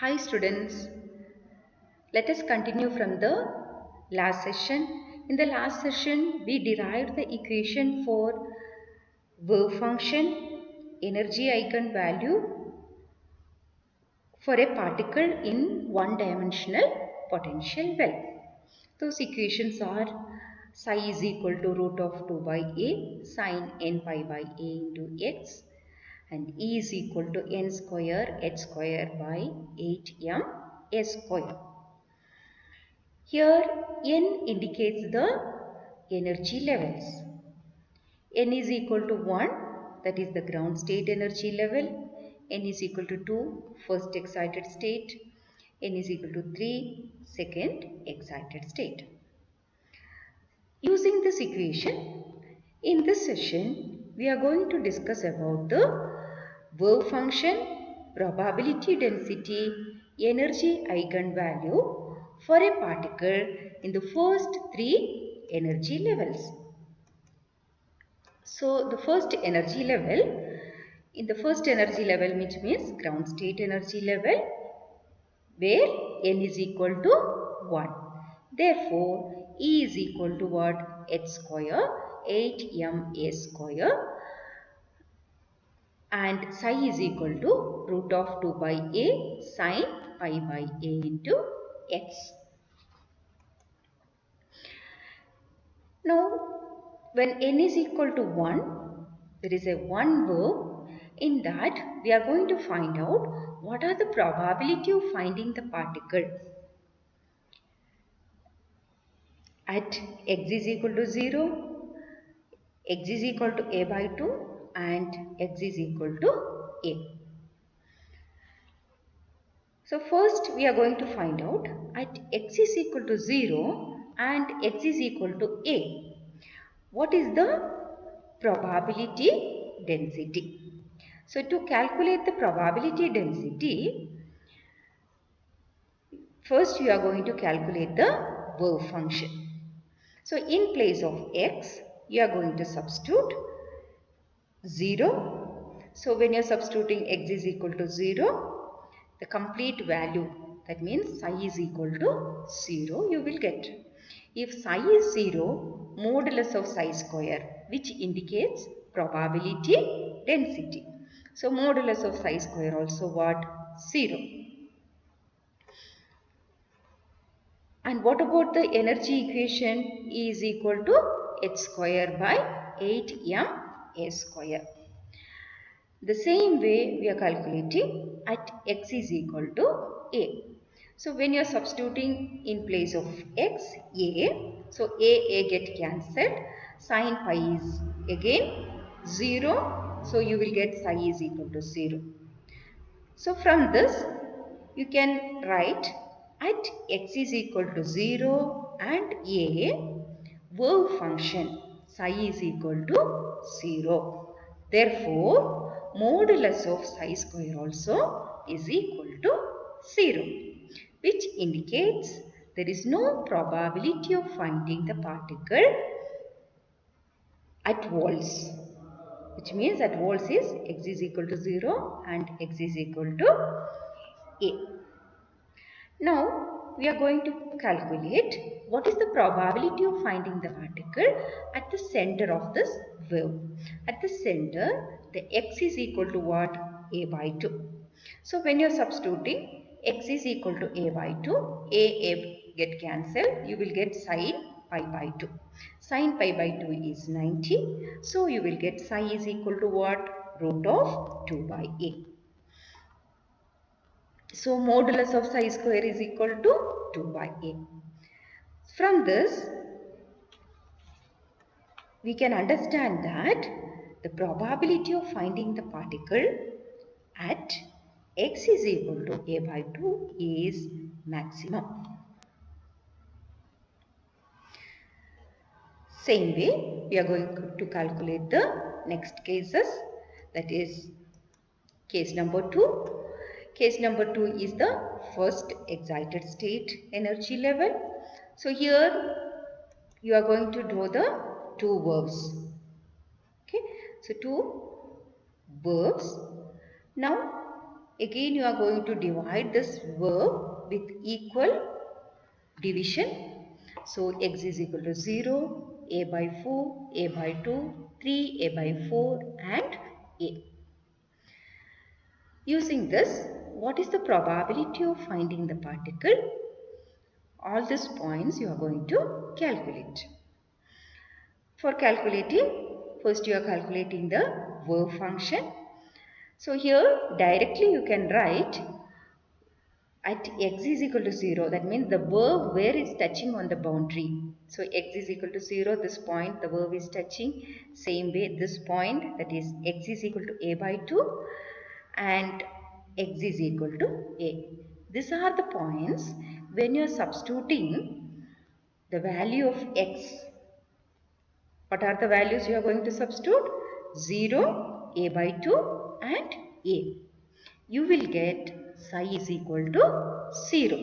Hi students, let us continue from the last session. In the last session, we derived the equation for wave function, energy eigenvalue for a particle in one-dimensional potential well. Those equations are psi is equal to root of 2 by a sine n pi by a into x, and E is equal to n square h square by 8m s square. Here n indicates the energy levels. N is equal to 1, that is the ground state energy level. N is equal to 2, first excited state. N is equal to 3, second excited state. Using this equation, in this session, we are going to discuss about the wave function, probability density, energy eigenvalue for a particle in the first three energy levels. So, the first energy level, which means ground state energy level, where n is equal to 1. Therefore, E is equal to what? H square, 8m square, and psi is equal to root of 2 by a sine pi by a into x. Now, when n is equal to 1, there is a one wave. In that, we are going to find out what are the probability of finding the particle at x is equal to 0, x is equal to a by 2 and x is equal to a. So first we are going to find out at x is equal to 0 and x is equal to a, what is the probability density. So to calculate the probability density, first you are going to calculate the wave function. So in place of x, you are going to substitute 0. So when you are substituting x is equal to 0, the complete value, that means psi is equal to 0, you will get. If psi is 0, modulus of psi square, which indicates probability density. So modulus of psi square also what? 0. And what about the energy equation? E is equal to h square by 8m a square. The same way we are calculating at x is equal to a. So when you are substituting in place of x, a, so a get cancelled, sin pi is again 0, so you will get psi is equal to 0. So from this you can write at x is equal to 0 and a, wave function psi is equal to 0. Therefore, modulus of psi square also is equal to 0, which indicates there is no probability of finding the particle at walls, which means at walls is x is equal to 0 and x is equal to a. Now, we are going to calculate what is the probability of finding the particle at the center of this wave. At the center, the x is equal to what? A by 2. So, when you are substituting x is equal to a by 2, a get cancelled, you will get sine pi by 2. Sine pi by 2 is 90. So, you will get psi is equal to what? Root of 2 by a. So, modulus of psi square is equal to 2 by a. From this, we can understand that the probability of finding the particle at x is equal to a by 2 is maximum. Same way, we are going to calculate the next cases, that is case number 2. Case number 2 is the first excited state energy level. So here you are going to draw the two waves. Okay, so two waves. Now Again you are going to divide this verb with equal division. So x is equal to 0, a by 4, a by 2, 3, a by 4 and a. Using this, what is the probability of finding the particle? All these points you are going to calculate. For calculating, first you are calculating the verb function. So here directly you can write at x is equal to 0, that means the verb where is touching on the boundary. So x is equal to 0, this point the verb is touching. Same way this point, that is x is equal to a by 2 and x is equal to a. These are the points when you are substituting the value of x. What are the values you are going to substitute? 0, a by 2 and a. You will get psi is equal to 0.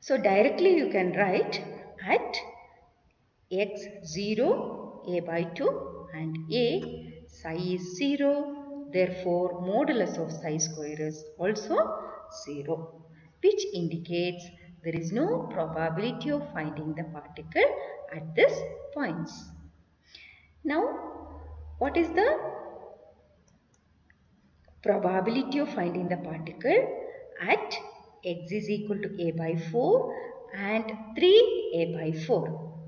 So directly you can write at x 0, a by 2 and a, psi is 0. Therefore, modulus of psi square is also 0, which indicates there is no probability of finding the particle at this points. Now, what is the probability of finding the particle at x is equal to a by 4 and 3a by 4?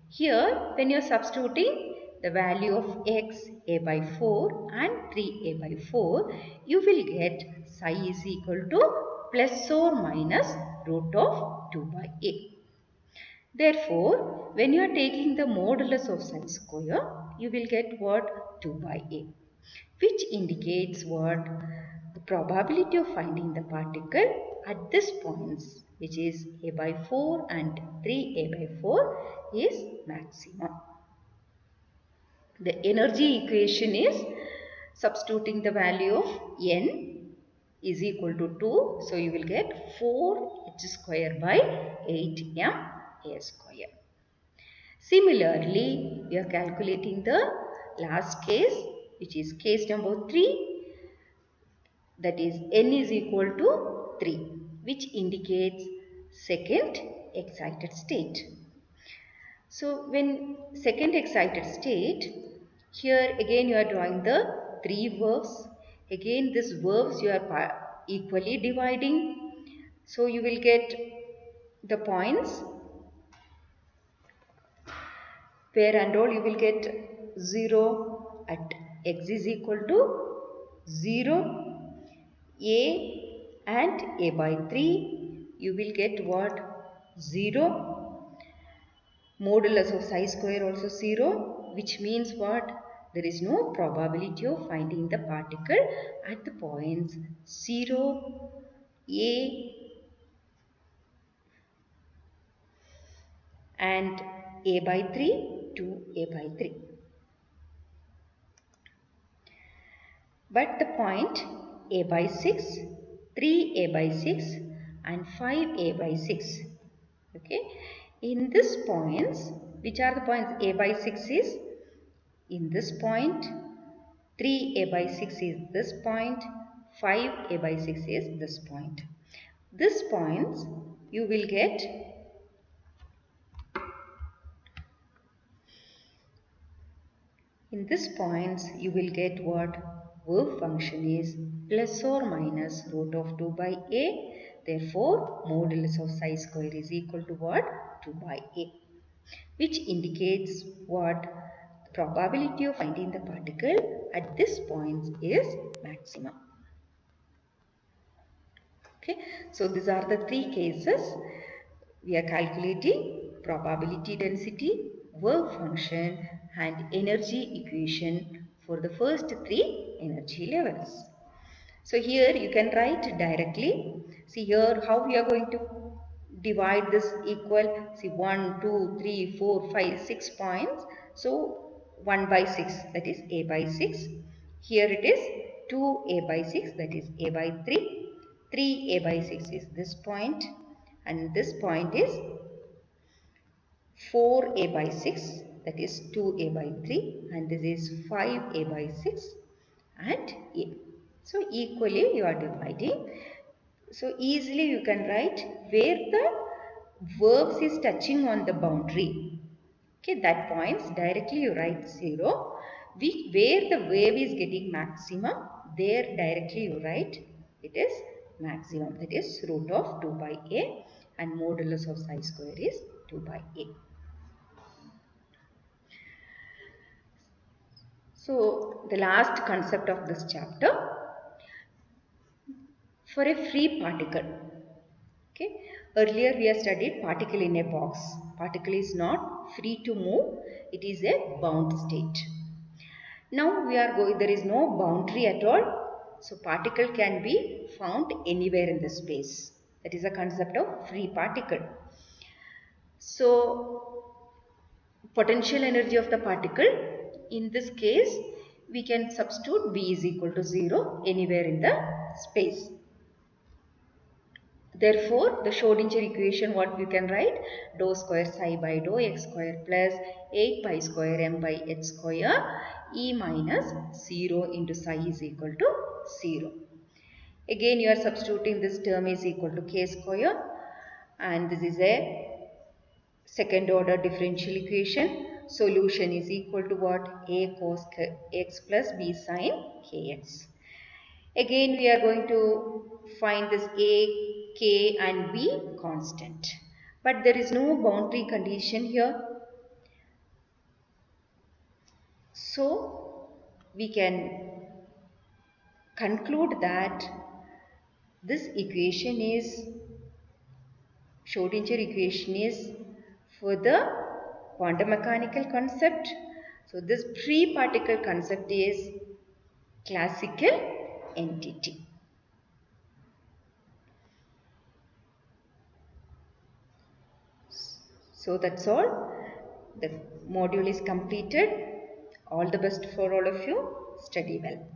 Here, when you are substituting the value of x, a by 4 and 3a by 4, you will get psi is equal to plus or minus root of 2 by a. Therefore, when you are taking the modulus of psi square, you will get what? 2 by a, which indicates what? The probability of finding the particle at this points, which is a by 4 and 3a by 4, is maximum. The energy equation is substituting the value of n is equal to 2. So, you will get 4h square by 8m a square. Similarly, we are calculating the last case, which is case number 3, that is n is equal to 3, which indicates second excited state. So, when second excited state, here again you are drawing the 3 verbs. Again these verbs you are equally dividing. So, you will get the points where and all you will get 0 at x is equal to 0, a and a by 3, you will get what? 0. Modulus of psi square also 0, which means what? There is no probability of finding the particle at the points 0, a and a by 3 to a by 3. But the point a by 6, 3a by 6 and 5a by 6. Okay. In this points, which are the points? A by 6 is in this point, 3a by 6 is this point, 5a by 6 is this point. This points you will get in this points you will get what? Verb function is plus or minus root of 2 by a. Therefore, modulus of psi square is equal to what? 2 by a, which indicates what? The probability of finding the particle at this point is maximum. Okay, so these are the 3 cases. We are calculating probability density, verb function and energy equation for the first 3 energy levels. So here you can write directly. See here how we are going to divide this equal. See 1, 2, 3, 4, 5, 6 points. So 1 by 6, that is a by 6. Here it is 2a by 6, that is a by 3. 3a by 6 is this point and this point is 4a by 6, that is 2a by 3 and this is 5a by 6 and a. So equally you are dividing. So easily you can write where the verbs is touching on the boundary. Okay, that points directly you write 0. Where the wave is getting maximum, there directly you write it is maximum. That is root of 2 by a, and modulus of psi square is 2 by a. So the last concept of this chapter, for a free particle. Okay. Earlier we have studied particle in a box. Particle is not free to move. It is a bound state. Now we are going, there is no boundary at all. So particle can be found anywhere in the space. That is a concept of free particle. So potential energy of the particle, in this case we can substitute V is equal to 0 anywhere in the space. Therefore, the Schrodinger equation, what we can write, dou square psi by dou x square plus 8 pi square m by h square e minus 0 into psi is equal to 0. Again, you are substituting this term is equal to k square, and this is a second order differential equation. Solution is equal to what? A cos x plus b sin kx. Again, we are going to find this a, k and b constant. But there is no boundary condition here. So, we can conclude that this equation is, Schrodinger equation is for the quantum mechanical concept. So, this free particle concept is classical entity. So that's all. The module is completed. All the best for all of you. Study well.